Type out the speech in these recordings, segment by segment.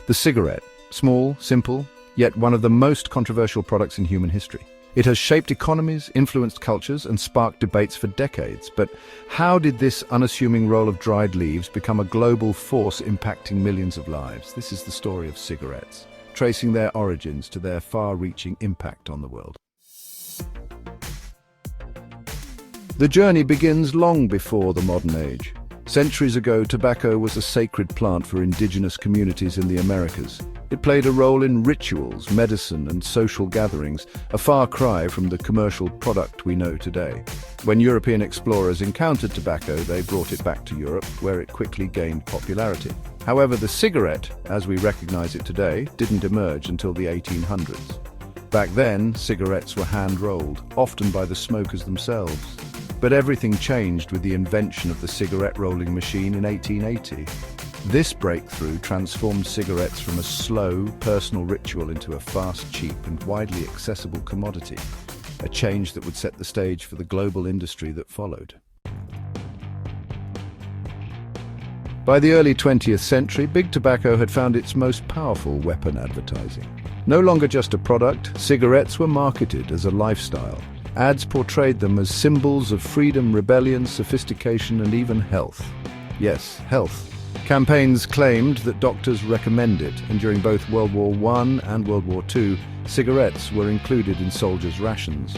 The cigarette, small, simple, yet one of the most controversial products in human history. It has shaped economies, influenced cultures, and sparked debates for decades. But how did this unassuming roll of dried leaves become a global force impacting millions of lives? This is the story of cigarettes, tracing their origins to their far-reaching impact on the world. The journey begins long before the modern age. Centuries ago, tobacco was a sacred plant for indigenous communities in the Americas. It played a role in rituals, medicine, and social gatherings, a far cry from the commercial product we know today. When European explorers encountered tobacco, they brought it back to Europe, where it quickly gained popularity. However, the cigarette, as we recognize it today, didn't emerge until the 1800s. Back then, cigarettes were hand-rolled, often by the smokers themselves. But everything changed with the invention of the cigarette rolling machine in 1880. This breakthrough transformed cigarettes from a slow, personal ritual into a fast, cheap, and widely accessible commodity, a change that would set the stage for the global industry that followed. By the early 20th century, big tobacco had found its most powerful weapon: advertising. No longer just a product, cigarettes were marketed as a lifestyle. Ads portrayed them as symbols of freedom, rebellion, sophistication, and even health. Yes, health. Campaigns claimed that doctors recommended, and during both World War I and World War II, cigarettes were included in soldiers' rations.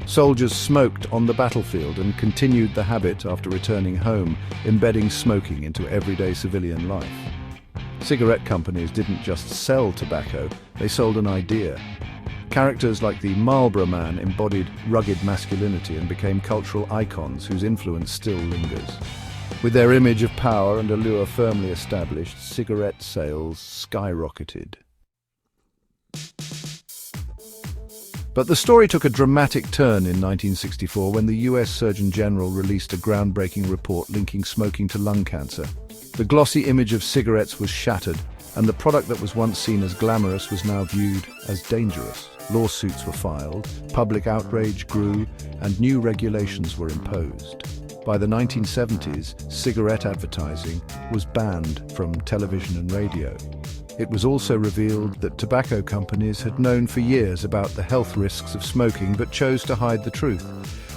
Soldiers smoked on the battlefield and continued the habit after returning home, embedding smoking into everyday civilian life. Cigarette companies didn't just sell tobacco, they sold an idea. Characters like the Marlboro Man embodied rugged masculinity and became cultural icons whose influence still lingers. With their image of power and allure firmly established, cigarette sales skyrocketed. But the story took a dramatic turn in 1964 when the US Surgeon General released a groundbreaking report linking smoking to lung cancer. The glossy image of cigarettes was shattered, and the product that was once seen as glamorous was now viewed as dangerous. Lawsuits were filed, public outrage grew, and new regulations were imposed. By the 1970s, cigarette advertising was banned from television and radio. It was also revealed that tobacco companies had known for years about the health risks of smoking but chose to hide the truth.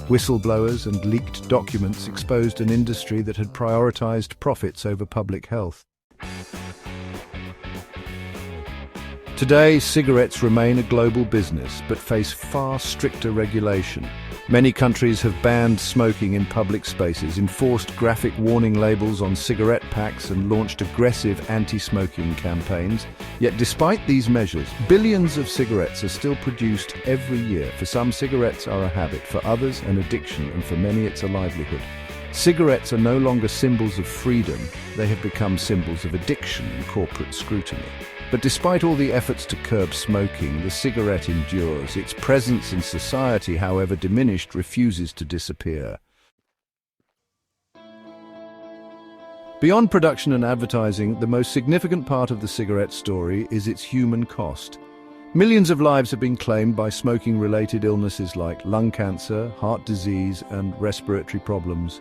Whistleblowers and leaked documents exposed an industry that had prioritized profits over public health. Today, cigarettes remain a global business, but face far stricter regulation. Many countries have banned smoking in public spaces, enforced graphic warning labels on cigarette packs, and launched aggressive anti-smoking campaigns. Yet despite these measures, billions of cigarettes are still produced every year. For some, cigarettes are a habit, for others an addiction, and for many it's a livelihood. Cigarettes are no longer symbols of freedom, they have become symbols of addiction and corporate scrutiny. But despite all the efforts to curb smoking, the cigarette endures. Its presence in society, however diminished, refuses to disappear. Beyond production and advertising, the most significant part of the cigarette story is its human cost. Millions of lives have been claimed by smoking-related illnesses like lung cancer, heart disease, and respiratory problems.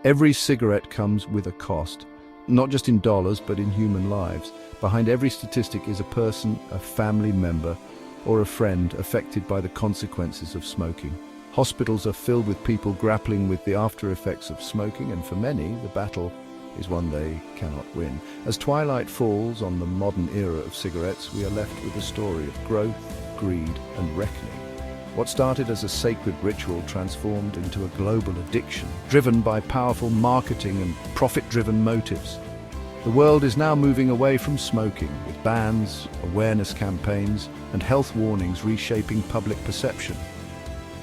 Every cigarette comes with a cost, not just in dollars, but in human lives. Behind every statistic is a person, a family member, or a friend affected by the consequences of smoking. Hospitals are filled with people grappling with the after effects of smoking, and for many, the battle is one they cannot win. As twilight falls on the modern era of cigarettes, we are left with a story of growth, greed, and reckoning. What started as a sacred ritual transformed into a global addiction, driven by powerful marketing and profit-driven motives. The world is now moving away from smoking, with bans, awareness campaigns, and health warnings reshaping public perception.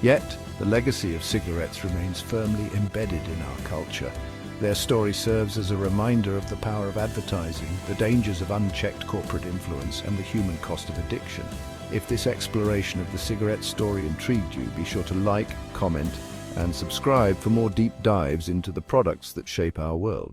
Yet, the legacy of cigarettes remains firmly embedded in our culture. Their story serves as a reminder of the power of advertising, the dangers of unchecked corporate influence, and the human cost of addiction. If this exploration of the cigarette story intrigued you, be sure to like, comment, and subscribe for more deep dives into the products that shape our world.